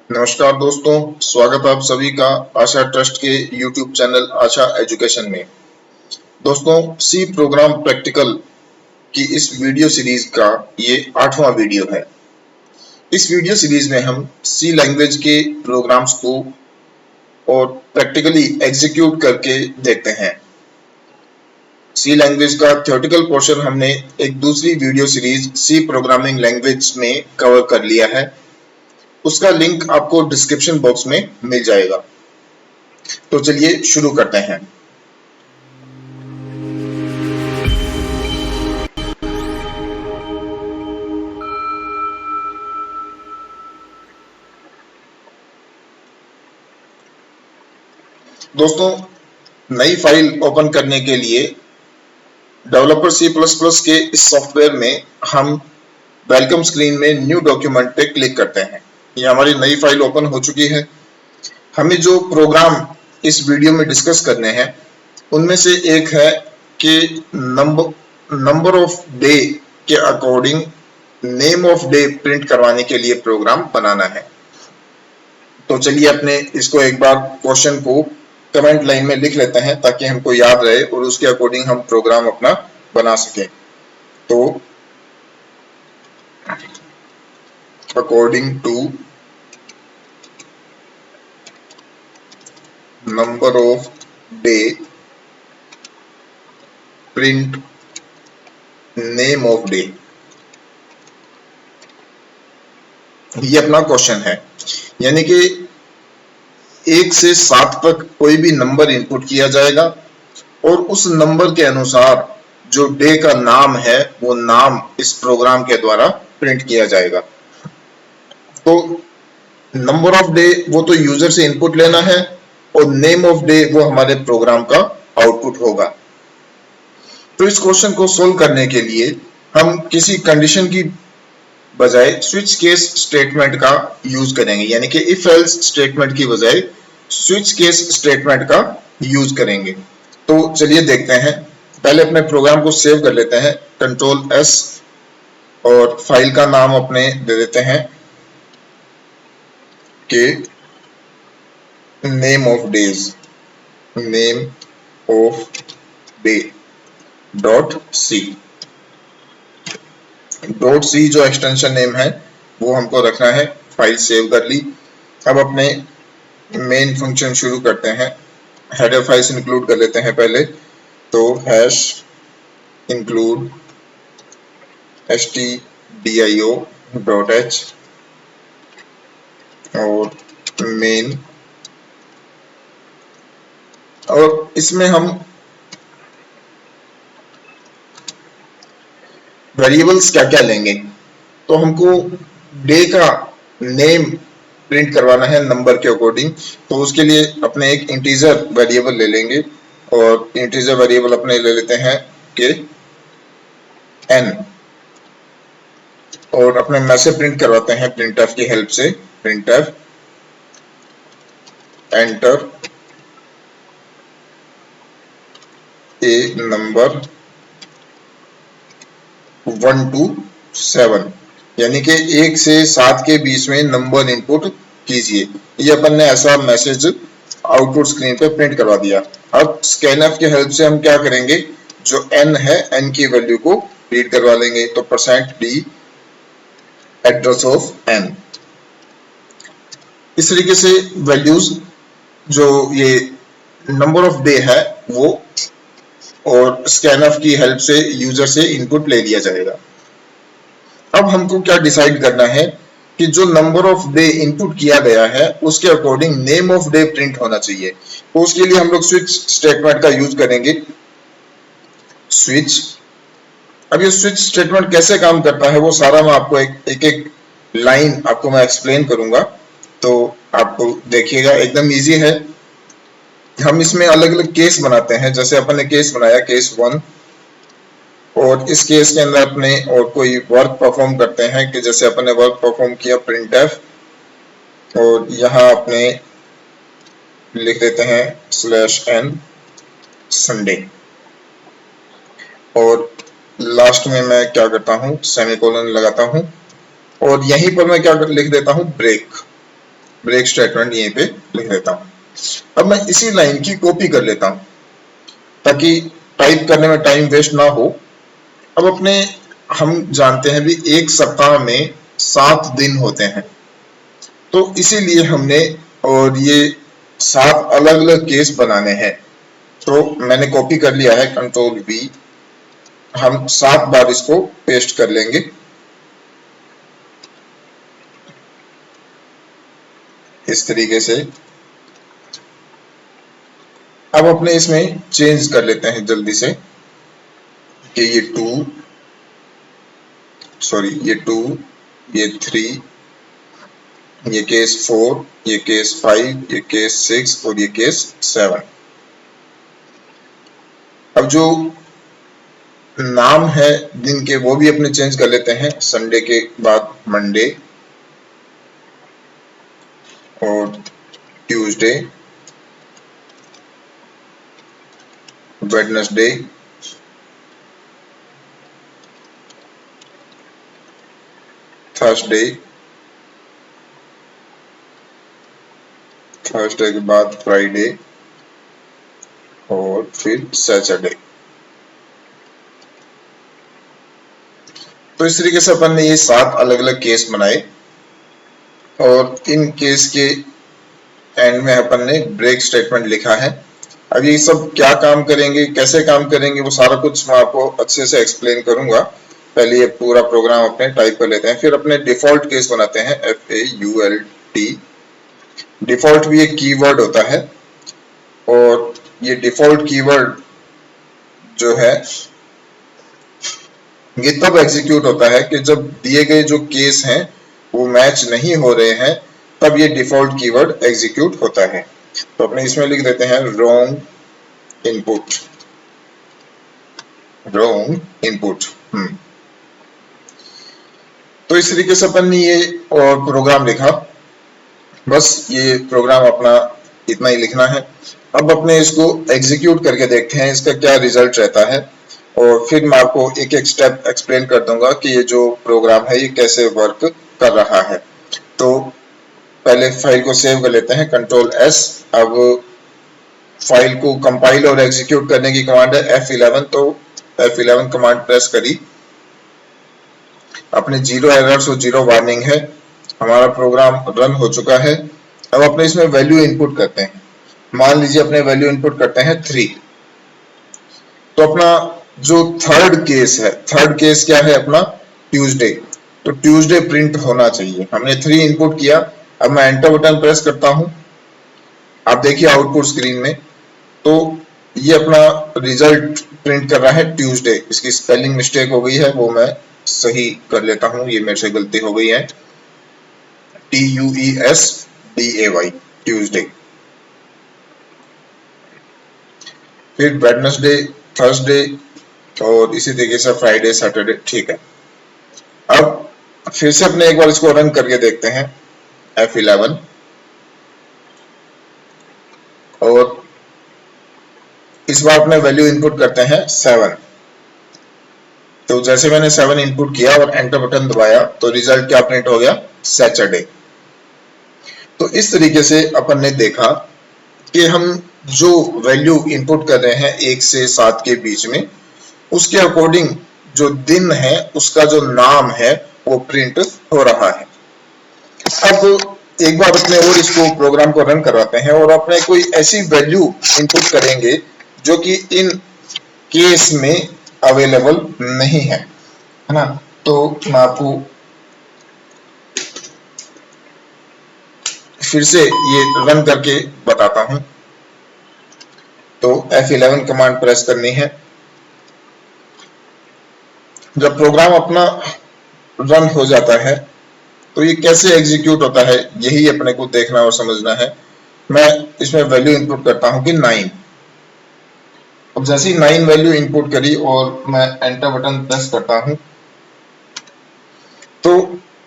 नमस्कार दोस्तों, स्वागत है आप सभी का आशा ट्रस्ट के YouTube चैनल आशा एजुकेशन में। दोस्तों, सी प्रोग्राम प्रैक्टिकल की इस वीडियो सीरीज का ये 8वां वीडियो है। इस वीडियो सीरीज में हम सी लैंग्वेज के प्रोग्राम्स को और प्रैक्टिकली एग्जीक्यूट करके देखते हैं। सी लैंग्वेज का थ्योरेटिकल पोर्शन हमने एक दूसरी video series C programming language में कवर कर लिया है। उसका लिंक आपको डिस्क्रिप्शन बॉक्स में मिल जाएगा। तो चलिए शुरू करते हैं। दोस्तों, नई फाइल ओपन करने के लिए डेवलपर सी प्लस प्लस के इस सॉफ्टवेयर में हम वेलकम स्क्रीन में न्यू डॉक्यूमेंट पे क्लिक करते हैं। ये हमारी नई फाइल ओपन हो चुकी है। हमें जो प्रोग्राम इस वीडियो में डिस्कस करने हैं उनमें से एक है कि नंबर ऑफ डे के according name of day print करवाने के लिए प्रोग्राम बनाना है। तो चलिए अपने इसको एक बार क्वेश्चन को कमेंट लाइन में लिख लेते हैं ताकि हमको याद रहे और उसके अकॉर्डिंग हम प्रोग्राम अपना बना सकें। तो according to number of day print name of day, ये अपना क्वेश्चन है। यानी कि 1 से 7 तक कोई भी नंबर इनपुट किया जाएगा और उस नंबर के अनुसार जो डे का नाम है वो नाम इस प्रोग्राम के द्वारा प्रिंट किया जाएगा। तो नंबर ऑफ डे वो तो यूजर से इनपुट लेना है और नेम ऑफ डे वो हमारे प्रोग्राम का आउटपुट होगा। तो इस क्वेश्चन को सोल्व करने के लिए हम किसी कंडीशन की बजाय स्विच केस स्टेटमेंट का यूज करेंगे। यानी कि इफ एल्स स्टेटमेंट की बजाय स्विच केस स्टेटमेंट का यूज करेंगे। तो चलिए देखते हैं। पहले अपने प्रोग्राम को सेव कर लेते हैं, Ctrl+S, और फाइल का नाम अपने दे देते हैं कि name of days, name of day .c जो एक्सटेंशन नेम है वो हमको रखना है। फाइल सेव कर ली। अब अपने मेन फंक्शन शुरू करते हैं। हेडर फाइल्स इंक्लूड कर लेते हैं पहले। तो हैश इंक्लूड stdio.h और मेन, और इसमें हम वेरिएबल्स क्या क्या लेंगे। तो हमको डे का नेम प्रिंट करवाना है नंबर के अकॉर्डिंग। तो उसके लिए अपने एक इंटीजर वेरिएबल ले लेंगे और इंटीजर वेरिएबल अपने ले लेते हैं कि n, और अपने मैसेज प्रिंट करवाते हैं printf की हेल्प से। printf enter a number 1 to 7, यानी कि 1 से 7 के बीच में नंबर इनपुट कीजिए। ये अपन ने ऐसा मैसेज आउटपुट स्क्रीन पे प्रिंट करवा दिया। अब स्कैनफ की हेल्प से हम क्या करेंगे, जो n है n की वैल्यू को रीड करवा लेंगे। तो %d एड्रेस ऑफ n। इस तरीके से वैल्यूज जो ये नंबर ऑफ डे है वो और स्कैनफ की हेल्प से यूजर से इनपुट ले लिया जाएगा। अब हमको क्या डिसाइड करना है कि जो नंबर ऑफ डे इनपुट किया गया है उसके according name of day print होना चाहिए। तो उसके लिए हम लोग स्विच स्टेटमेंट का यूज करेंगे। स्विच, अब ये स्विच स्टेटमेंट कैसे काम करता है वो सारा मैं आपको एक लाइन आपको मैं एक्सप्लेन करूंगा। तो आपको देखिएगा, एकदम इजी है। हम इसमें अलग अलग केस बनाते हैं। जैसे अपन ने केस बनाया केस 1, और इस केस के अंदर अपने और कोई वर्क परफॉर्म करते हैं कि जैसे अपन ने वर्क परफॉर्म किया printf, और यहाँ अपने लिख देते हैं /n संडे, और लास्ट में मैं क्या करता हूँ सेमीकोलन लगाता हूँ, और यहीं पर मैं क्या लिख देता हूँ ब्रेक। ब्रेक स्टेटमेंट यहीं पे लिख देता हूँ। अब मैं इसी लाइन की कॉपी कर लेता हूँ ताकि टाइप करने में टाइम वेस्ट ना हो। अब अपने हम जानते हैं भी एक सप्ताह में 7 दिन होते हैं, तो इसीलिए हमने और ये 7 अलग अलग केस बनाने हैं। तो मैंने कॉपी कर लिया है, कंट्रोल V, हम 7 बार इसको पेस्ट कर लेंगे। इस तरीके से अब अपने इसमें चेंज कर लेते हैं जल्दी से कि ये 2, ये 3, ये केस 4, ये केस 5, ये केस 6 और ये केस 7। अब जो नाम है दिन के वो भी अपने चेंज कर लेते हैं। संडे के बाद मंडे और ट्यूसडे, वेडनेसडे, थर्सडे के बाद फ्राइडे और फिर सैटरडे। तो इस तरीके से अपन ने ये 7 अलग अलग केस बनाए और इन केस के एंड में अपन ने ब्रेक स्टेटमेंट लिखा है। अब ये सब क्या काम करेंगे, कैसे काम करेंगे, वो सारा कुछ मैं आपको अच्छे से एक्सप्लेन करूंगा। पहले ये पूरा प्रोग्राम अपने टाइप कर लेते हैं, फिर अपने डिफॉल्ट केस बनाते हैं, FAULT। डिफॉल्ट भी एक कीवर्ड होता है और ये डिफॉल्ट कीवर्ड जो है ये तब एग्जीक्यूट होता है कि जब दिए गए जो केस हैं वो मैच नहीं हो रहे हैं, तब ये डिफॉल्ट कीवर्ड एग्जीक्यूट होता है। तो अपने इसमें लिख देते हैं रॉन्ग इनपुट। तो इस तरीके से अपन ने ये और प्रोग्राम लिखा। बस ये प्रोग्राम अपना इतना ही लिखना है। अब अपने इसको एग्जीक्यूट करके देखते हैं इसका क्या रिजल्ट रहता है और फिर मैं आपको एक एक स्टेप एक्सप्लेन कर दूंगा कि ये जो प्रोग्राम है ये कैसे वर्क कर रहा है। तो पहले फाइल को सेव कर लेते हैं, कंट्रोल S। अब फाइल को कंपाइल और एग्जीक्यूट करने की कमांड है F11। तो F11 कमांड प्रेस करी, अपने 0 एरर्स और 0 वार्निंग है, हमारा प्रोग्राम रन हो चुका है। अब अपने इसमें वैल्यू इनपुट करते हैं। मान लीजिए अपने वैल्यू इनपुट करते हैं 3। तो अपना जो थर्ड केस क्या है अपना, ट्यूसडे। तो ट्यूसडे प्रिंट होना चाहिए। हमने 3 इनपुट किया। अब मैं एंटर बटन प्रेस करता हूं, आप देखिए आउटपुट स्क्रीन में, तो ये अपना रिजल्ट प्रिंट कर रहा है ट्यूसडे। इसकी स्पेलिंग मिस्टेक हो गई है, वो मैं सही कर लेता हूं, ये मेरे से गलती हो गई है, TUESDAY, ट्यूसडे। फिर वेडनेसडे, थर्सडे और इसी तरीके से फ्राइडे, सैटरडे। ठीक है। अब फिर से अपने एक बार इसको रन करके देखते हैं, F11, और इस बार अपने वैल्यू इनपुट करते हैं 7। तो जैसे मैंने 7 इनपुट किया और एंटर बटन दबाया तो रिजल्ट क्या प्रिंट हो गया, सैटरडे। तो इस तरीके से अपन ने देखा कि हम जो वैल्यू इनपुट कर रहे हैं 1 से 7 के बीच में, उसके अकॉर्डिंग जो दिन है उसका जो नाम है वो प्रिंट हो रहा है। अब एक बार अपने और इसको प्रोग्राम को रन करवाते हैं और अपने कोई ऐसी वैल्यू इनपुट करेंगे जो कि इन केस में अवेलेबल नहीं है ना। तो मैं आपको फिर से ये रन करके बताता हूं। तो F11 कमांड प्रेस करनी है। जब प्रोग्राम अपना रन हो जाता है तो ये कैसे एग्जीक्यूट होता है यही अपने को देखना और समझना है। मैं इसमें वैल्यू इनपुट करता हूं कि 9। अब जैसे ही 9 वैल्यू इनपुट करी और मैं एंटर बटन प्रेस करता हूं तो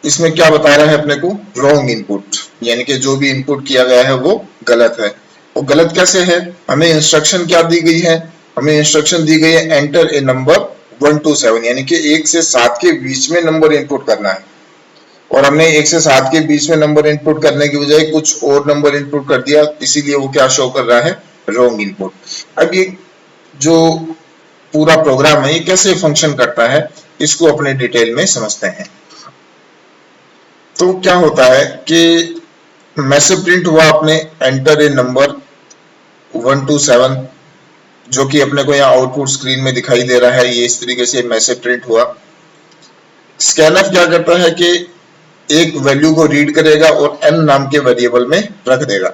इसमें क्या बता रहा है अपने को, रॉन्ग इनपुट, यानी कि जो भी इनपुट किया गया है वो गलत है। वो गलत कैसे है, हमें इंस्ट्रक्शन क्या दी गई है, हमें इंस्ट्रक्शन दी गई है एंटर ए नंबर 1 to 7, यानी कि 1 से 7 के बीच में नंबर इनपुट करना है। और हमने 1 से 7 के बीच में नंबर इनपुट करने की बजाय कुछ और नंबर इनपुट कर दिया, इसीलिए वो क्या शो कर रहा है, रॉन्ग इनपुट। अब ये जो पूरा प्रोग्राम है ये कैसे फंक्शन करता है, इसको अपने डिटेल में समझते हैं। तो क्या होता है कि मैसेज प्रिंट हुआ, अपने एंटर ए नंबर 1 to 7, जो कि अपने को यहाँ आउटपुट स्क्रीन में दिखाई दे रहा है, ये इस तरीके से मैसेज प्रिंट हुआ। स्कैनफ क्या करता है कि एक वैल्यू को रीड करेगा और n नाम के वेरिएबल में रख देगा।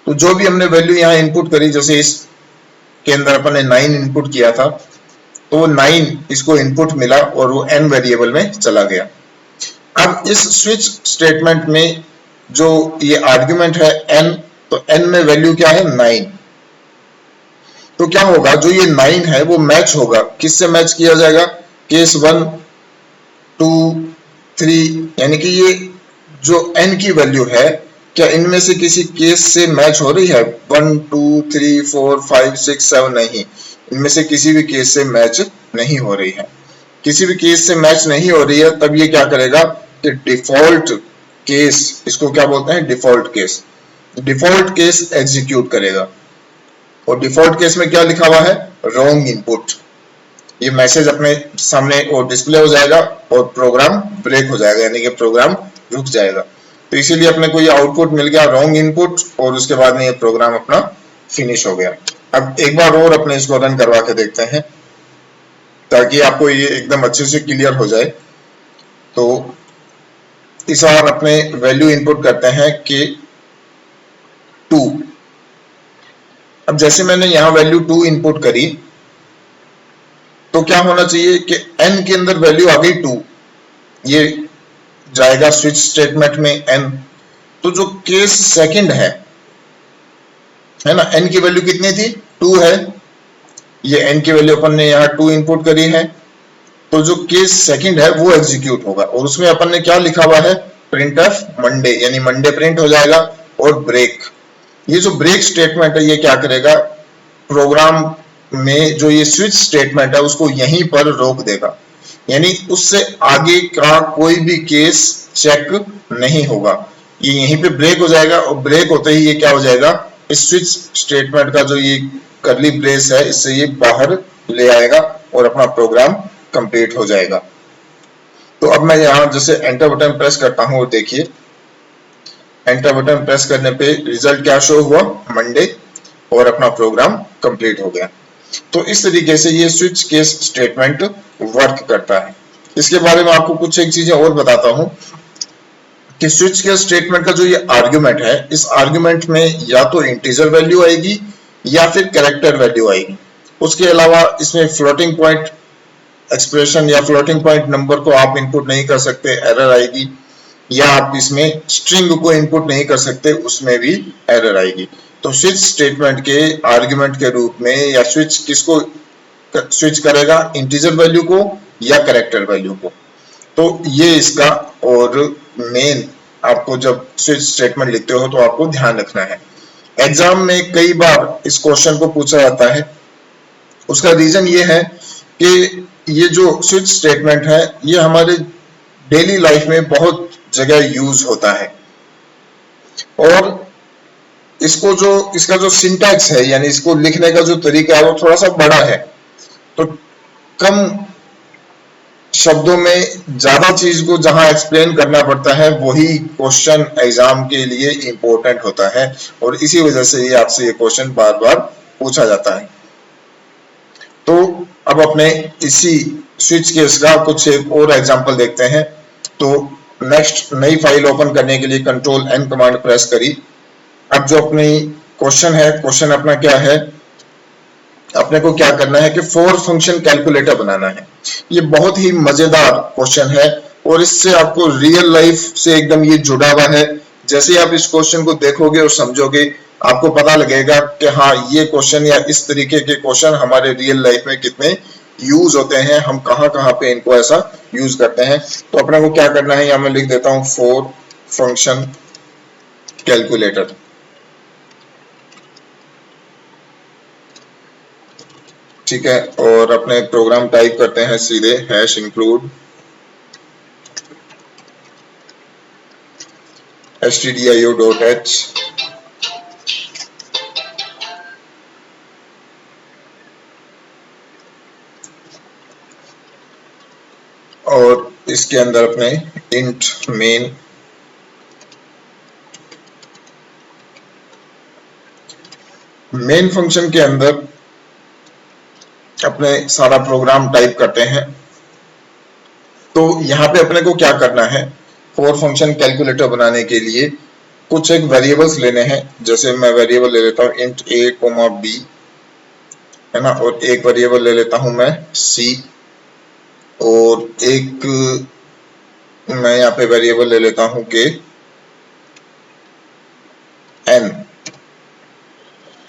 तो जो भी हमने वैल्यू यहाँ इनपुट करी, जैसे इस के अंदर अपन ने 9 इनपुट किया था, तो वो 9 इसको इनपुट मिला और वो n वेरिएबल में चला गया। अब इस स्विच स्टेटमेंट में जो ये आर्गुमेंट है n, तो n में वैल्यू क्या है, 9। तो क्या होगा, जो ये 9 है वो मैच होगा, किससे मैच किया जाएगा, केस 1 2 3, यानी कि ये जो n की वैल्यू है, क्या इनमें से किसी केस से मैच हो रही है, 1 2 3 4 5 6 7, नहीं, इनमें से किसी भी केस से मैच नहीं हो रही है। किसी भी केस से मैच नहीं हो रही है, तब ये क्या करेगा कि डिफॉल्ट केस, इसको क्या बोलते हैं, default case, default case execute करेगा। और डिफॉल्ट केस में क्या लिखा हुआ है, रॉन्ग इनपुट। ये मैसेज अपने सामने और डिस्प्ले हो जाएगा और प्रोग्राम ब्रेक हो जाएगा, यानी कि प्रोग्राम रुक जाएगा। तो इसीलिए अपने को ये आउटपुट मिल गया, रॉन्ग इनपुट, और उसके बाद में ये प्रोग्राम अपना फिनिश हो गया। अब एक बार और अपने इसको रन करवा के देखते हैं, ताकि आपको ये एकदम अच्छे से क्लियर हो जाए। तो इस बार अपने वैल्यू इनपुट करते हैं कि 2। अब जैसे मैंने यहाँ वैल्यू 2 इनपुट करी, तो क्या होना चाहिए कि n के अंदर वैल्यू आ गई 2, ये जाएगा स्विच स्टेटमेंट में n। तो जो केस सेकंड है ना, n की वैल्यू कितनी थी, 2 है, ये n की वैल्यू अपन ने यहाँ 2 इनपुट करी है। तो जो केस सेकंड है वो एग्जीक्यूट होगा, और उसमें अपन ने क्या लिखा हुआ है, प्रिंटफ मंडे, यानी मंडे प्रिंट हो जाएगा। और ब्रेक, ये जो ब्रेक स्टेटमेंट है ये क्या करेगा, प्रोग्राम में जो ये स्विच स्टेटमेंट है उसको यहीं पर रोक देगा, यानी उससे आगे का कोई भी केस चेक नहीं होगा, ये यहीं पे ब्रेक हो जाएगा। और ब्रेक होते ही ये क्या हो जाएगा, इस स्विच स्टेटमेंट का जो ये कर्ली ब्रेस है, इससे ये बाहर ले आएगा और अपना प्रोग्राम कंप्लीट हो जाएगा। तो अब मैं यहाँ जैसे एंटर बटन प्रेस करता हूँ, और देखिए एंटर बटन प्रेस करने पे रिजल्ट क्या शो हुआ, मंडे, और अपना प्रोग्राम कंप्लीट हो गया। तो इस तरीके से ये स्विच केस स्टेटमेंट वर्क करता है। इसके बारे में आपको कुछ एक चीजें और बताता हूं कि स्विच केस स्टेटमेंट का जो ये आर्गुमेंट है, इस आर्गुमेंट में या तो इंटीजर वैल्यू आएगी या फिर कैरेक्टर वैल्यू आएगी। उसके अलावा इसमें फ्लोटिंग पॉइंट एक्सप्रेशन या फ्लोटिंग पॉइंट नंबर को आप इनपुट नहीं कर सकते, एरर आएगी, या आप इसमें स्ट्रिंग को इनपुट नहीं कर सकते, उसमें भी एरर आएगी। तो स्विच स्टेटमेंट के आर्गुमेंट के रूप में या स्विच किसको स्विच करेगा, इंटीजर वैल्यू को या कैरेक्टर वैल्यू को। तो ये इसका, और मेन आपको जब स्विच स्टेटमेंट लिखते हो तो आपको ध्यान रखना है। एग्जाम में कई बार इस क्वेश्चन को पूछा जाता है, उसका रीजन ये है कि ये जो स्विच स्टेटमेंट है ये हमारे डेली लाइफ में बहुत जगह यूज होता है, और इसको जो इसका जो सिंटैक्स है, यानी इसको लिखने का जो तरीका है वो थोड़ा सा बड़ा है। तो कम शब्दों में ज्यादा चीज को जहां एक्सप्लेन करना पड़ता है, वही क्वेश्चन एग्जाम के लिए इंपॉर्टेंट होता है, और इसी वजह से ये आपसे ये क्वेश्चन बार बार पूछा जाता है। तो अब अपने इसी स्विच केस का कुछ एक और एग्जांपल देखते हैं। तो नेक्स्ट नई फाइल ओपन करने के लिए कंट्रोल एन कमांड प्रेस करी। अब जो अपनी क्वेश्चन है, क्वेश्चन अपना क्या है, अपने को क्या करना है कि फोर फंक्शन कैलकुलेटर बनाना है। ये बहुत ही मजेदार क्वेश्चन है, और इससे आपको रियल लाइफ से एकदम ये जुड़ा हुआ है। जैसे ही आप इस क्वेश्चन को देखोगे और समझोगे, आपको पता लगेगा कि हाँ, ये क्वेश्चन या इस तरीके के क्वेश्चन हमारे रियल लाइफ में कितने यूज होते हैं, हम कहाँ कहाँ पे इनको ऐसा यूज करते हैं। तो अपने को क्या करना है, यहाँ मैं लिख देता हूँ फोर फंक्शन कैलकुलेटर। ठीक है, और अपने प्रोग्राम टाइप करते हैं सीधे हैश इंक्लूड stdio.h और इसके अंदर अपने int मेन फंक्शन के अंदर अपने सारा प्रोग्राम टाइप करते हैं। तो यहाँ पे अपने को क्या करना है, फॉर फंक्शन कैलकुलेटर बनाने के लिए कुछ एक वेरिएबल्स लेने हैं। जैसे मैं वेरिएबल ले लेता हूँ int a, b, है ना, और एक वेरिएबल ले लेता हूं मैं c, और एक मैं यहाँ पे वेरिएबल ले लेता हूं के n,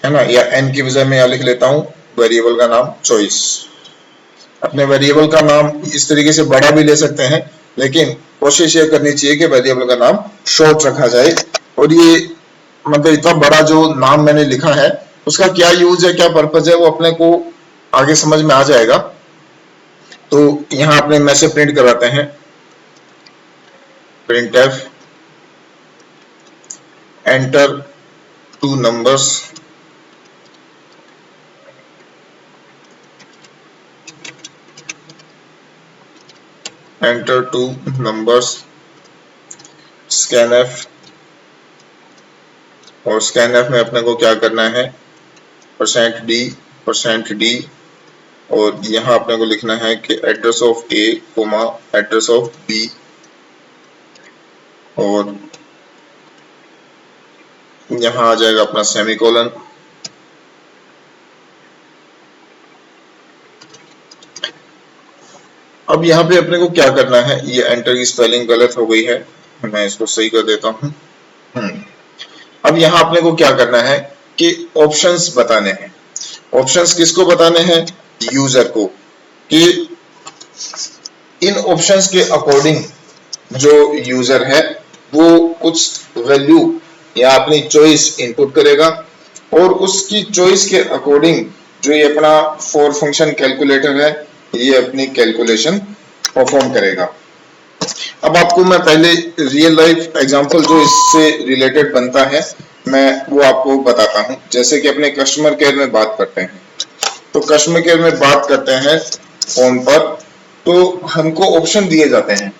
है ना, या n की बजाय मैं यहाँ लिख लेता हूं वेरिएबल का नाम चॉइस। अपने वेरिएबल का नाम इस तरीके से बड़ा भी ले सकते हैं, लेकिन कोशिश ये करनी चाहिए कि वेरिएबल का नाम शॉर्ट रखा जाए। और ये मतलब इतना बड़ा जो नाम मैंने लिखा है उसका क्या यूज है, क्या पर्पज है, वो अपने को आगे समझ में आ जाएगा। तो यहाँ अपने में से प्रिंट कराते हैं printf enter two numbers, enter two numbers, scanf, और scanf में अपने को क्या करना है %d और यहाँ अपने को लिखना है कि address of a, address of b, और यहाँ आ जाएगा अपना सेमीकोलन। अब यहाँ पे अपने को क्या करना है, ये एंटर की स्पेलिंग गलत हो गई है, मैं इसको सही कर देता हूँ। अब यहाँ अपने को क्या करना है कि ऑप्शंस बताने हैं। ऑप्शंस किसको बताने हैं, यूजर को, कि इन ऑप्शंस के अकॉर्डिंग जो यूजर है वो कुछ वैल्यू या अपनी चॉइस इनपुट करेगा, और उसकी चॉइस के अकॉर्डिंग जो ये अपना फॉर फंक्शन कैलकुलेटर है ये अपनी कैलकुलेशन परफॉर्म करेगा। अब आपको मैं पहले रियल लाइफ एग्जांपल जो इससे रिलेटेड बनता है मैं वो आपको बताता हूं। जैसे कि अपने कस्टमर केयर में बात करते हैं, तो कस्टमर केयर में बात करते हैं फोन पर, तो हमको ऑप्शन दिए जाते हैं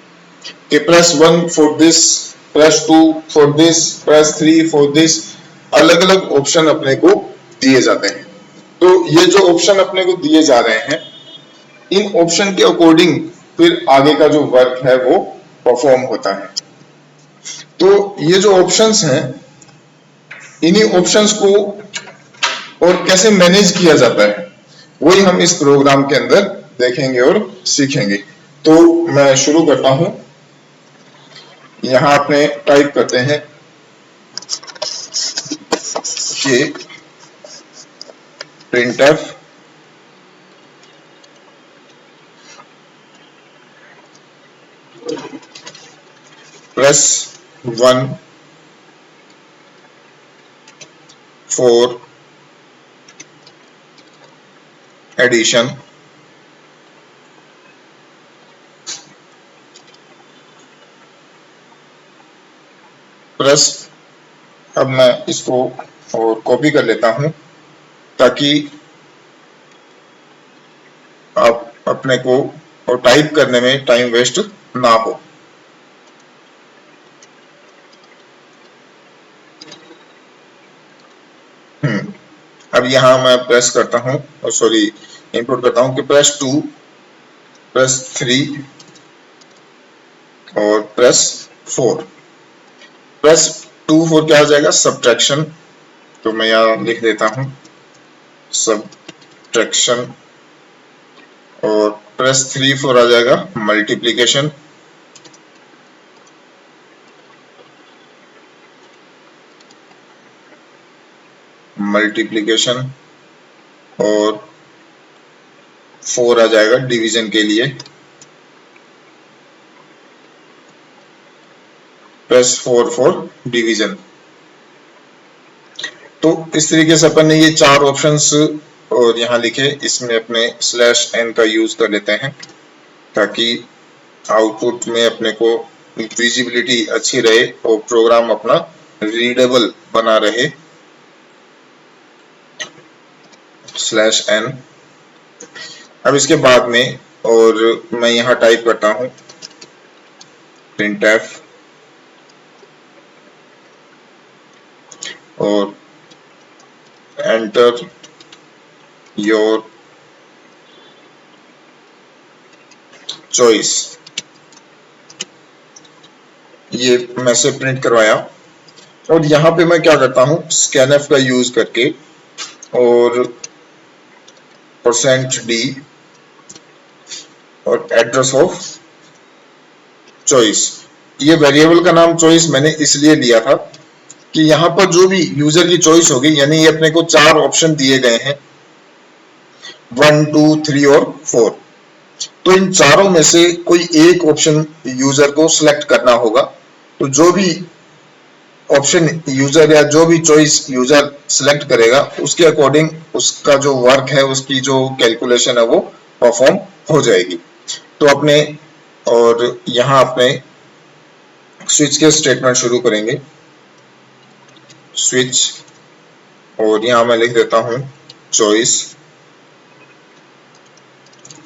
कि press 1 for this, press 2 for this, press 3 for this, अलग अलग ऑप्शन अपने को दिए जाते हैं। तो ये जो ऑप्शन अपने को दिए जा रहे हैं, इन ऑप्शन के अकॉर्डिंग फिर आगे का जो वर्क है वो परफॉर्म होता है। तो ये जो ऑप्शंस हैं, इन्हीं ऑप्शंस को और कैसे मैनेज किया जाता है वही हम इस प्रोग्राम के अंदर देखेंगे और सीखेंगे। तो मैं शुरू करता हूं। यहां अपने टाइप करते हैं कि printf press 1 for addition, press, अब मैं इसको और कॉपी कर लेता हूं ताकि आप अपने को और टाइप करने में टाइम वेस्ट ना हो। अब यहां मैं प्रेस करता हूं, और सॉरी इनपुट करता हूं कि प्रेस 2, प्रेस 3 और प्रेस 4। प्रेस 2 4 क्या आ जाएगा, सब्ट्रैक्शन, तो मैं यहां लिख देता हूं सब्ट्रैक्शन, और प्रेस 3 4 आ जाएगा मल्टीप्लिकेशन, मल्टीप्लिकेशन, और 4 आ जाएगा डिवीजन के लिए, प्रेस 4 फॉर डिवीजन। तो इस तरीके से अपन ने ये 4 ऑप्शंस और यहाँ लिखे, इसमें अपने /n का यूज कर लेते हैं ताकि आउटपुट में अपने को विजिबिलिटी अच्छी रहे और प्रोग्राम अपना रीडेबल बना रहे। /n। अब इसके बाद में और मैं यहाँ टाइप करता हूँ printf और एंटर योर चॉइस। ये मैसेज प्रिंट करवाया और यहाँ पे मैं क्या करता हूँ scanf का यूज करके और %d और एड्रेस ऑफ चॉइस। ये वेरिएबल का नाम चॉइस मैंने इसलिए लिया था कि यहाँ पर जो भी यूजर की चॉइस होगी, यानी ये अपने को 4 ऑप्शन दिए गए हैं 1, 2, 3 और 4। तो इन चारों में से कोई एक ऑप्शन यूजर को सिलेक्ट करना होगा। तो जो भी ऑप्शन यूजर या जो भी चॉइस यूजर सिलेक्ट करेगा उसके अकॉर्डिंग उसका जो वर्क है, उसकी जो कैलकुलेशन है वो परफॉर्म हो जाएगी। तो अपने और यहाँ अपने स्विच के स्टेटमेंट शुरू करेंगे। स्विच और यहाँ मैं लिख देता हूँ चॉइस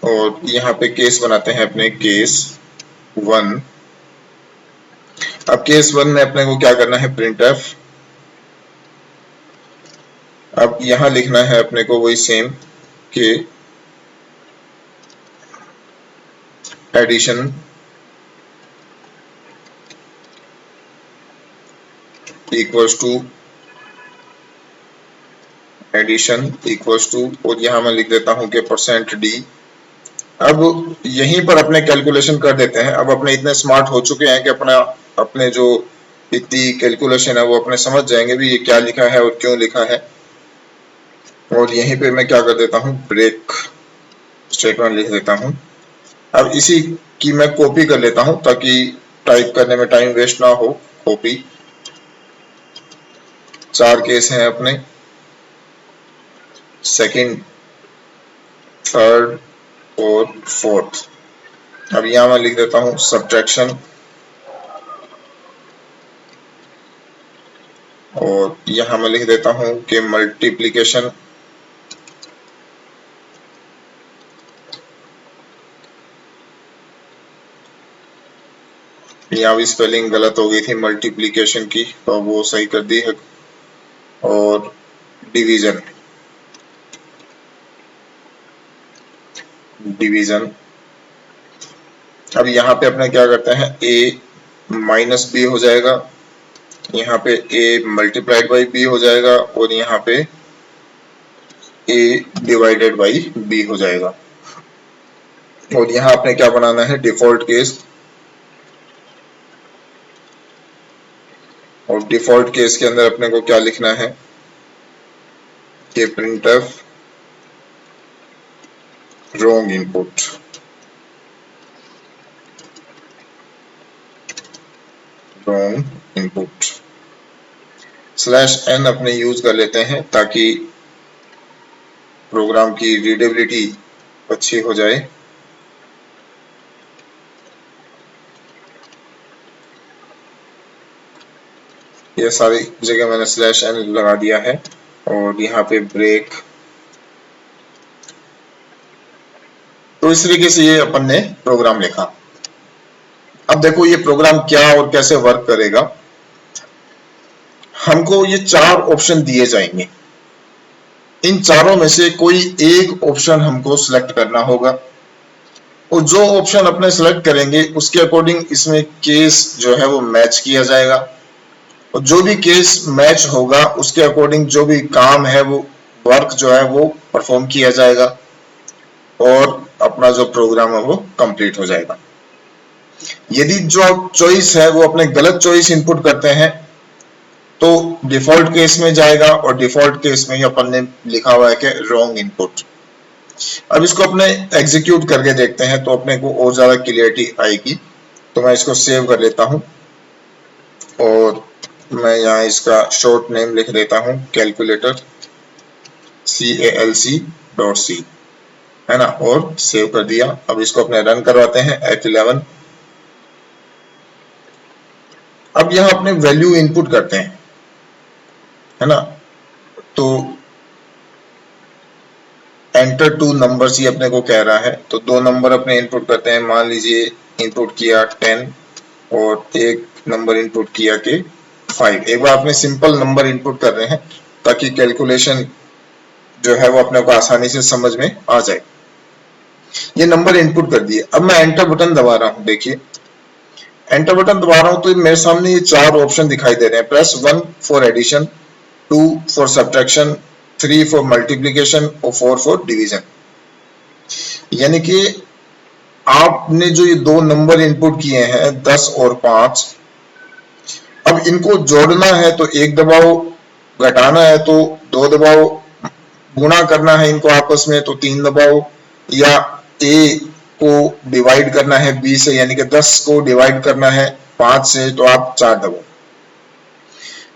और यहाँ पे केस बनाते हैं अपने केस 1। अब केस 1 में अपने को क्या करना है printf। अब यहाँ लिखना है अपने को वही सेम कि एडिशन इक्वल्स टू और यहाँ मैं लिख देता हूँ कि %d। अब यहीं पर अपने कैलकुलेशन कर देते हैं। अब अपने इतने स्मार्ट हो चुके हैं कि अपने जो इतनी कैलकुलेशन है वो अपने समझ जाएंगे भी ये क्या लिखा है और क्यों लिखा है। और यहीं पे मैं क्या कर देता हूँ ब्रेक स्टेटमेंट लिख देता हूँ। अब इसी की मैं कॉपी कर लेता हूँ ताकि टाइप करने में टाइम वेस्ट ना हो। कॉपी 4 केस हैं अपने, सेकंड, थर्ड और फोर्थ। अब यहाँ मैं लिख देता हूँ सब्ट्रैक्शन और यहाँ मैं लिख देता हूँ कि मल्टीप्लिकेशन। यहाँ भी स्पेलिंग गलत हो गई थी मल्टीप्लिकेशन की, तो वो सही कर दी है। और डिवीजन अब यहाँ पे अपने क्या करते हैं a माइनस b हो जाएगा, यहाँ पे a मल्टीप्लाइड बाई b हो जाएगा और यहाँ पे a डिवाइडेड बाई b हो जाएगा। और यहाँ आपने क्या बनाना है डिफॉल्ट केस। और डिफॉल्ट केस के अंदर अपने को क्या लिखना है कि printf wrong input। /n अपने यूज कर लेते हैं ताकि प्रोग्राम की रीडेबिलिटी अच्छी हो जाए। ये सारी जगह मैंने /n लगा दिया है और यहाँ पे ब्रेक। तो इस तरीके से ये अपन ने प्रोग्राम लिखा। अब देखो ये प्रोग्राम क्या और कैसे वर्क करेगा। हमको ये 4 ऑप्शन दिए जाएंगे, इन चारों में से कोई एक ऑप्शन हमको सिलेक्ट करना होगा और जो ऑप्शन अपने सिलेक्ट करेंगे उसके अकॉर्डिंग इसमें केस जो है वो मैच किया जाएगा और जो भी केस मैच होगा उसके अकॉर्डिंग जो भी काम है वो वर्क जो है वो परफॉर्म किया जाएगा और अपना जो प्रोग्राम है वो कंप्लीट हो जाएगा। यदि जो चॉइस है वो अपने गलत चॉइस इनपुट करते हैं तो डिफॉल्ट केस में जाएगा और डिफॉल्ट केस में ही अपन ने लिखा हुआ है कि रॉन्ग इनपुट। अब इसको अपने एग्जीक्यूट करके देखते हैं तो अपने को और ज्यादा क्लियरिटी आएगी। तो मैं इसको सेव कर लेता हूं और मैं यहाँ इसका शॉर्ट नेम लिख देता हूं कैलकुलेटर calc.c है ना, और सेव कर दिया। अब इसको अपने रन करवाते हैं F11 अब यहाँ अपने वैल्यू इनपुट करते हैं, है ना। तो एंटर टू नंबर्स ये अपने को कह रहा है, तो 2 नंबर अपने इनपुट करते हैं। मान लीजिए इनपुट किया 10 और एक नंबर इनपुट किया कि 5। एक बार आपने सिंपल नंबर इनपुट कर रहे हैं ताकि कैलकुलेशन जो है वो अपने को आसानी से समझ में आ जाए। ये नंबर इनपुट कर दिए। अब मैं एंटर बटन दबा रहा हूं, देखिए एंटर बटन दबा रहा हूं तो मेरे सामने ये 4 ऑप्शन दिखाई दे रहे हैं। Press 1 for addition, 2 for subtraction, 3 for multiplication और 4 फॉर डिवीजन। यानी कि आपने जो ये 2 नंबर इनपुट किए हैं 10 और 5, अब इनको जोड़ना है तो 1 दबाओ, घटाना है तो 2 दबाओ, गुणा करना है इनको आपस में तो 3 दबाओ, या ए को डिवाइड करना है बी से, यानी कि 10 को डिवाइड करना है 5 से तो आप 4 दबाओ।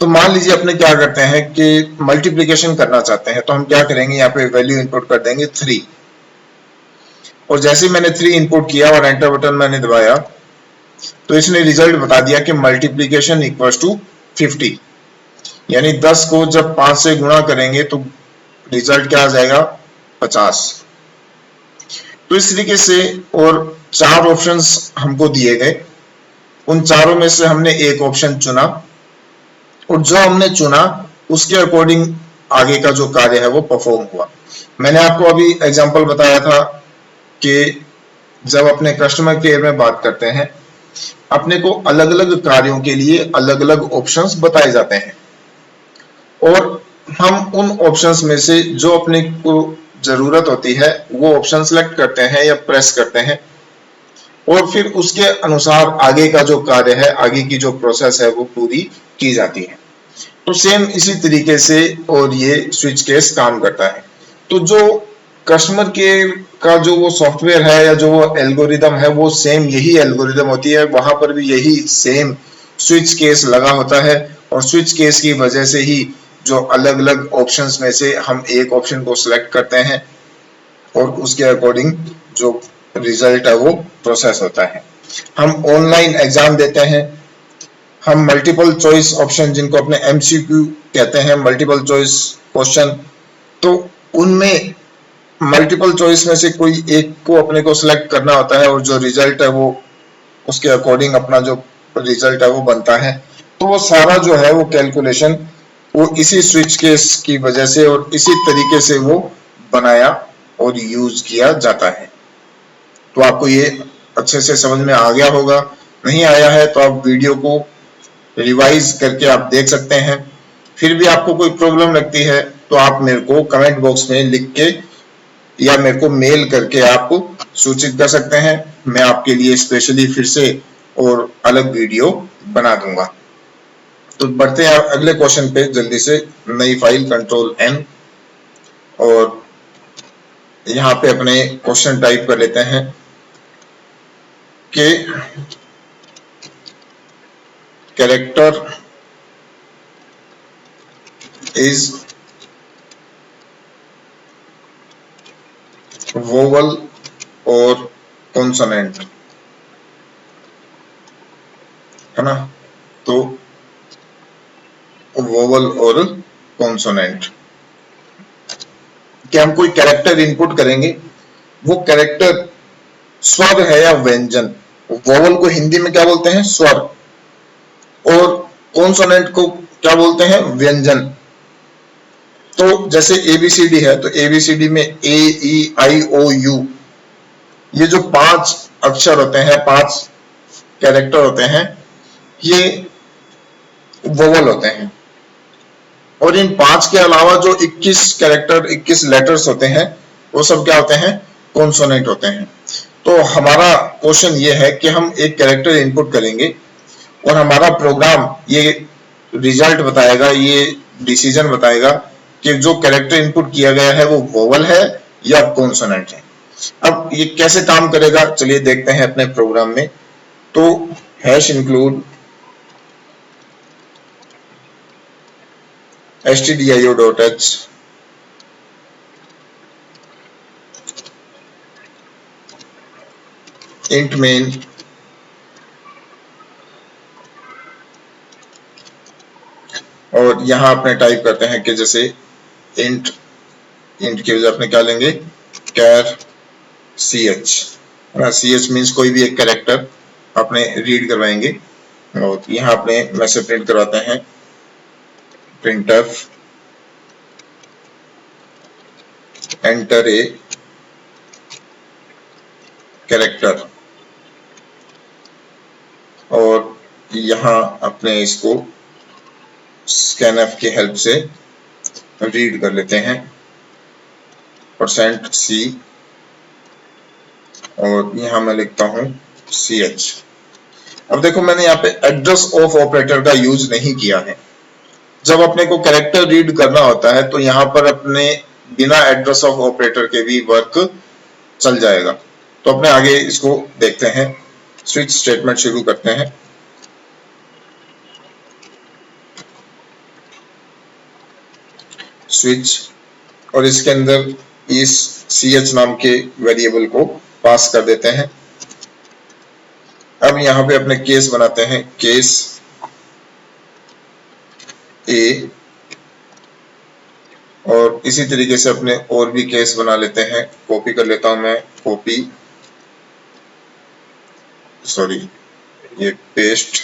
तो मान लीजिए अपने क्या करते हैं कि मल्टीप्लीकेशन करना चाहते हैं, तो हम क्या करेंगे, यहाँ पे वैल्यू इनपुट कर देंगे 3, और जैसे ही मैंने 3 इनपुट किया और एंटर बटन मैंने दबाया तो इसने रिजल्ट बता दिया कि मल्टीप्लीकेशन इक्वल्स टू 50, यानी 10 को जब 5 से गुणा करेंगे तो रिजल्ट क्या आ जाएगा, 50। तो इस तरीके से, और 4 ऑप्शंस हमको दिए गए, उन चारों में से हमने एक ऑप्शन चुना, और जो हमने चुना उसके अकॉर्डिंग आगे का जो कार्य है वो परफॉर्म हुआ। मैंने आपको अभी एग्जांपल बताया था कि जब अपने कस्टमर केयर में बात करते हैं, अपने को अलग अलग कार्यों के लिए अलग अलग ऑप्शंस बताए जाते हैं, और हम उन ऑप्शंस में से जो अपने को जरूरत होती है वो ऑप्शन सेलेक्ट करते हैं या प्रेस करते हैं, और फिर उसके अनुसार आगे का जो कार्य है, आगे की जो प्रोसेस है वो पूरी की जाती है। तो सेम इसी तरीके से और ये स्विच केस काम करता है। तो जो कस्टमर केयर का जो वो सॉफ्टवेयर है या जो वो एल्गोरिदम है वो सेम यही एल्गोरिदम होती है, वहां पर भी यही सेम स्विच केस लगा होता है, और स्विच केस की वजह से ही जो अलग अलग ऑप्शंस में से हम एक ऑप्शन को सिलेक्ट करते हैं और उसके अकॉर्डिंग जो रिजल्ट है वो प्रोसेस होता है। हम ऑनलाइन एग्जाम देते हैं, हम मल्टीपल चॉइस ऑप्शन जिनको अपने एमसीक्यू कहते हैं, मल्टीपल चॉइस क्वेश्चन, तो उनमें मल्टीपल चॉइस में से कोई एक को अपने को सिलेक्ट करना होता है, और जो रिजल्ट है वो उसके अकॉर्डिंग अपना जो रिजल्ट है वो बनता है। तो वो सारा जो है वो कैलकुलेशन वो इसी स्विच केस की वजह से और इसी तरीके से वो बनाया और यूज किया जाता है। तो आपको ये अच्छे से समझ में आ गया होगा। नहीं आया है तो आप वीडियो को रिवाइज करके आप देख सकते हैं। फिर भी आपको कोई प्रॉब्लम लगती है तो आप मेरे को कमेंट बॉक्स में लिख के या मेरे को मेल करके आप सूचित कर सकते हैं। मैं आपके लिए स्पेशली फिर से और अलग वीडियो बना दूंगा। तो बढ़ते हैं अगले क्वेश्चन पे जल्दी से। नई फाइल कंट्रोल एन, और यहाँ पे अपने क्वेश्चन टाइप कर लेते हैं कि कैरेक्टर इज वोवल और कॉन्सोनेंट, है ना। तो वोवल और कॉन्सोनेंट कि हम कोई कैरेक्टर इनपुट करेंगे, वो कैरेक्टर स्वर है या व्यंजन। वोवल को हिंदी में क्या बोलते हैं, स्वर, और कॉन्सोनेंट को क्या बोलते हैं, व्यंजन। तो जैसे एबीसीडी है तो एबीसीडी में ए ई आई ओ यू, ये जो 5 अक्षर होते हैं, 5 कैरेक्टर होते हैं, ये वोवल होते हैं। और इन 5 के अलावा जो 21 कैरेक्टर 21 लेटर्स होते हैं वो सब क्या होते हैं, कॉन्सोनेंट होते हैं। तो हमारा क्वेश्चन ये है कि हम एक कैरेक्टर इनपुट करेंगे और हमारा प्रोग्राम ये रिजल्ट बताएगा, ये डिसीजन बताएगा कि जो कैरेक्टर इनपुट किया गया है वो वोवल है या कॉन्सोनेंट है। अब ये कैसे काम करेगा चलिए देखते हैं अपने प्रोग्राम में। तो hash include stdio.h int main और यहाँ अपने टाइप करते हैं कि जैसे इंट की वजह अपने क्या लेंगे, कैर ch, ch मीन्स कोई भी एक कैरेक्टर अपने रीड करवाएंगे। और यहाँ अपने मैसेज प्रिंट करवाते हैं printf एंटर ए कैरेक्टर, और यहाँ अपने इसको scanf की हेल्प से रीड कर लेते हैं %c, और यहाँ मैं लिखता हूँ ch। अब देखो मैंने यहाँ पे एड्रेस ऑफ ऑपरेटर का यूज नहीं किया है। जब अपने को कैरेक्टर रीड करना होता है तो यहाँ पर अपने बिना एड्रेस ऑफ ऑपरेटर के भी वर्क चल जाएगा। तो अपने आगे इसको देखते हैं, स्विच स्टेटमेंट शुरू करते हैं। स्विच, और इसके अंदर इस ch नाम के वेरिएबल को पास कर देते हैं। अब यहाँ पे अपने केस बनाते हैं, केस ए, और इसी तरीके से अपने और भी केस बना लेते हैं। कॉपी कर लेता हूं मैं, कॉपी सॉरी ये पेस्ट,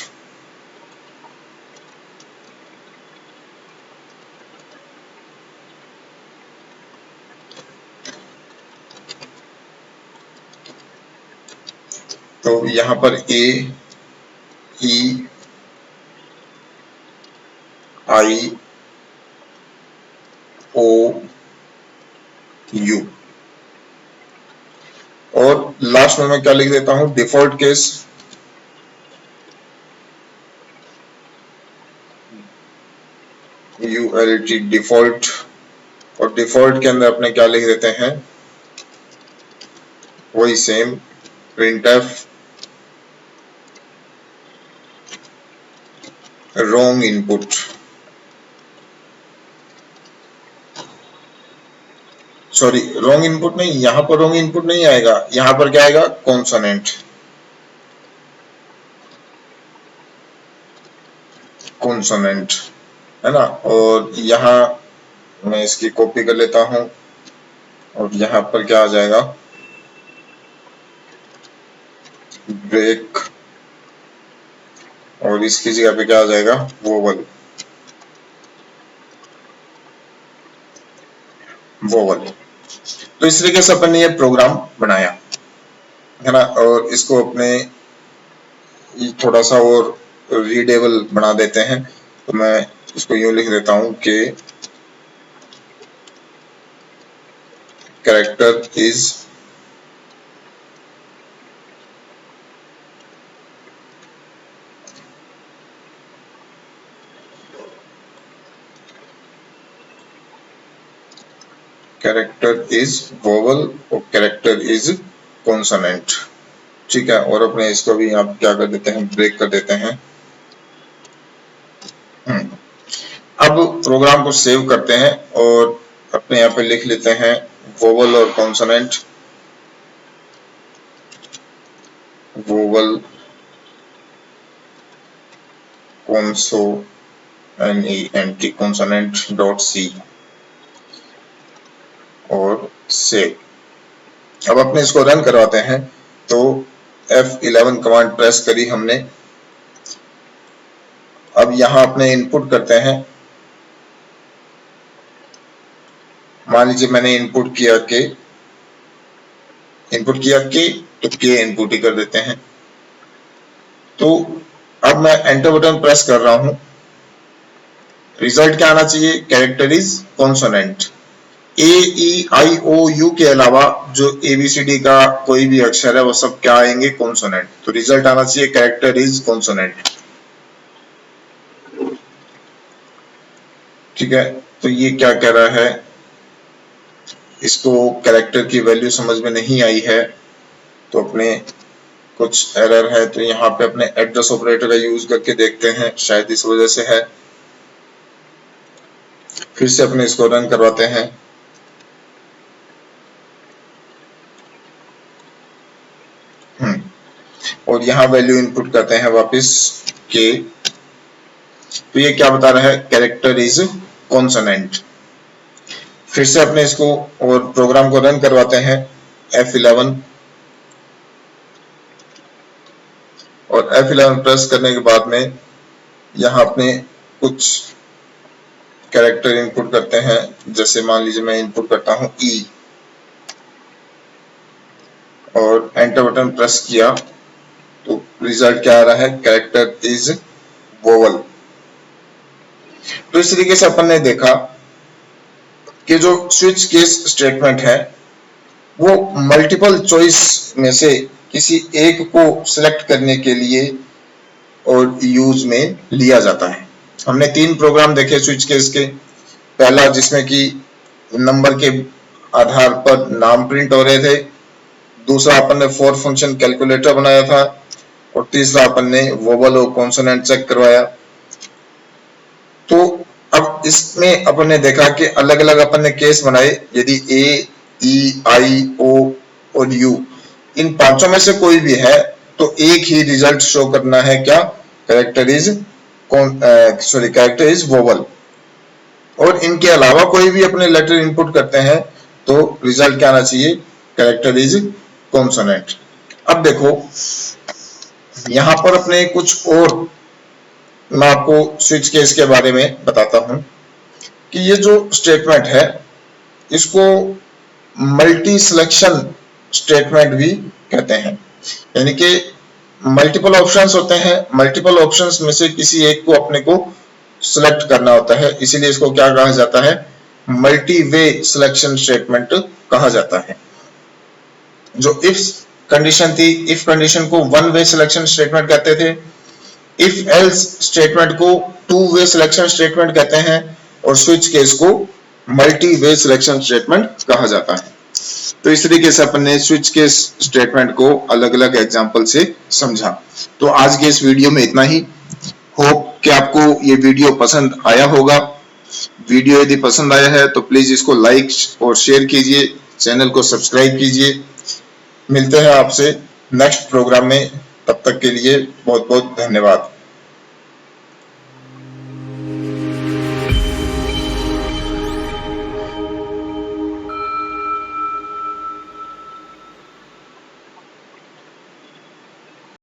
तो यहाँ पर ए ई आई ओ यू, और लास्ट में मैं क्या लिख देता हूं, डिफॉल्ट केस, ULT डिफॉल्ट, और डिफॉल्ट के अंदर अपने क्या लिख देते हैं, वही same printf wrong input, sorry wrong input नहीं, यहाँ पर रॉन्ग इनपुट नहीं आएगा, यहाँ पर क्या आएगा, कॉन्सोनेंट, कॉन्सोनेंट है ना। और यहाँ मैं इसकी कॉपी कर लेता हूं, और यहाँ पर क्या आ जाएगा, ब्रेक, और इसकी जगह पे क्या आ जाएगा, वोवल, वोवल। तो इस तरीके से अपन ने ये प्रोग्राम बनाया है ना, और इसको अपने थोड़ा सा और रीडेबल बना देते हैं। तो मैं इसको यूं लिख देता हूं कि कैरेक्टर इज वोवल और कैरेक्टर इज कॉन्सोनेंट, ठीक है। और अपने इसको भी आप क्या कर देते हैं, ब्रेक कर देते हैं। अब प्रोग्राम को सेव करते हैं और अपने यहाँ पे लिख लेते हैं वोवल और कॉन्सोनेंट, वोवल consonant consonant.c और सेव। अब अपने इसको रन करवाते हैं। तो F11 कमांड प्रेस करी हमने। अब यहां अपने इनपुट करते हैं। मान लीजिए मैंने इनपुट किया के तो के इनपुट ही कर देते हैं। तो अब मैं एंटर बटन प्रेस कर रहा हूं। रिजल्ट क्या आना चाहिए, character is consonant. A E I O U के अलावा जो ABCD का कोई भी अक्षर है वो सब क्या आएंगे, कॉन्सोनेंट। तो रिजल्ट आना चाहिए कैरेक्टर इज कॉन्सोनेंट, ठीक है। तो ये क्या कह रहा है, इसको कैरेक्टर की वैल्यू समझ में नहीं आई है, तो अपने कुछ एरर है। तो यहाँ पे अपने एड्रेस ऑपरेटर का यूज करके देखते हैं, शायद इस वजह से है। फिर से अपने इसको रन करवाते हैं। और यहाँ वैल्यू इनपुट करते हैं वापस के, तो ये क्या बता रहा है, कैरेक्टर इज कॉन्सोनेंट। फिर से अपने इसको और प्रोग्राम को रन करवाते हैं F11 और F11 प्रेस करने के बाद में यहाँ अपने कुछ कैरेक्टर इनपुट करते हैं। जैसे मान लीजिए मैं इनपुट करता हूं E और एंटर बटन प्रेस किया तो रिजल्ट क्या आ रहा है, कैरेक्टर इज वोवल। तो इस तरीके से अपन ने देखा कि जो स्विच केस स्टेटमेंट है वो मल्टीपल चॉइस में से किसी एक को सिलेक्ट करने के लिए और यूज में लिया जाता है। हमने 3 प्रोग्राम देखे स्विच केस के। पहला जिसमें कि नंबर के आधार पर नाम प्रिंट हो रहे थे, दूसरा अपन ने फॉर फंक्शन कैलकुलेटर बनाया था और तीसरा अपन ने वोवल और कॉन्सोनेंट चेक करवाया। तो अब इसमें अपन ने देखा कि अलग अलग अपन ने केस बनाए। यदि ए, ई, आई, ओ और यू इन पांचों में से कोई भी है तो एक ही रिजल्ट शो करना है, क्या, कैरेक्टर इज वोवल। और इनके अलावा कोई भी अपने लेटर इनपुट करते हैं तो रिजल्ट क्या आना चाहिए, कैरेक्टर इज कॉन्सोनेंट। अब देखो यहां पर अपने कुछ और मैं आपको स्विच केस के बारे में बताता हूं कि ये जो स्टेटमेंट है इसको मल्टी सिलेक्शन स्टेटमेंट भी कहते हैं। यानी कि मल्टीपल ऑप्शंस होते हैं, मल्टीपल ऑप्शंस में से किसी एक को अपने को सिलेक्ट करना होता है, इसीलिए इसको क्या कहा जाता है, मल्टी वे सिलेक्शन स्टेटमेंट कहा जाता है। जो इफ कंडीशन थी, इफ कंडीशन को वन वे सिलेक्शन स्टेटमेंट कहते थे, इफ एल्स स्टेटमेंट को टू वे सिलेक्शन स्टेटमेंट कहते हैं और स्विच केस को मल्टी वे सिलेक्शन स्टेटमेंट कहा जाता है। तो इस तरीके से अपन ने स्विच केस स्टेटमेंट को अलग अलग एग्जांपल से समझा। तो आज के इस वीडियो में इतना ही। होप कि आपको ये वीडियो पसंद आया होगा। वीडियो यदि पसंद आया है तो प्लीज इसको लाइक और शेयर कीजिए, चैनल को सब्सक्राइब कीजिए। मिलते हैं आपसे नेक्स्ट प्रोग्राम में, तब तक के लिए बहुत बहुत धन्यवाद।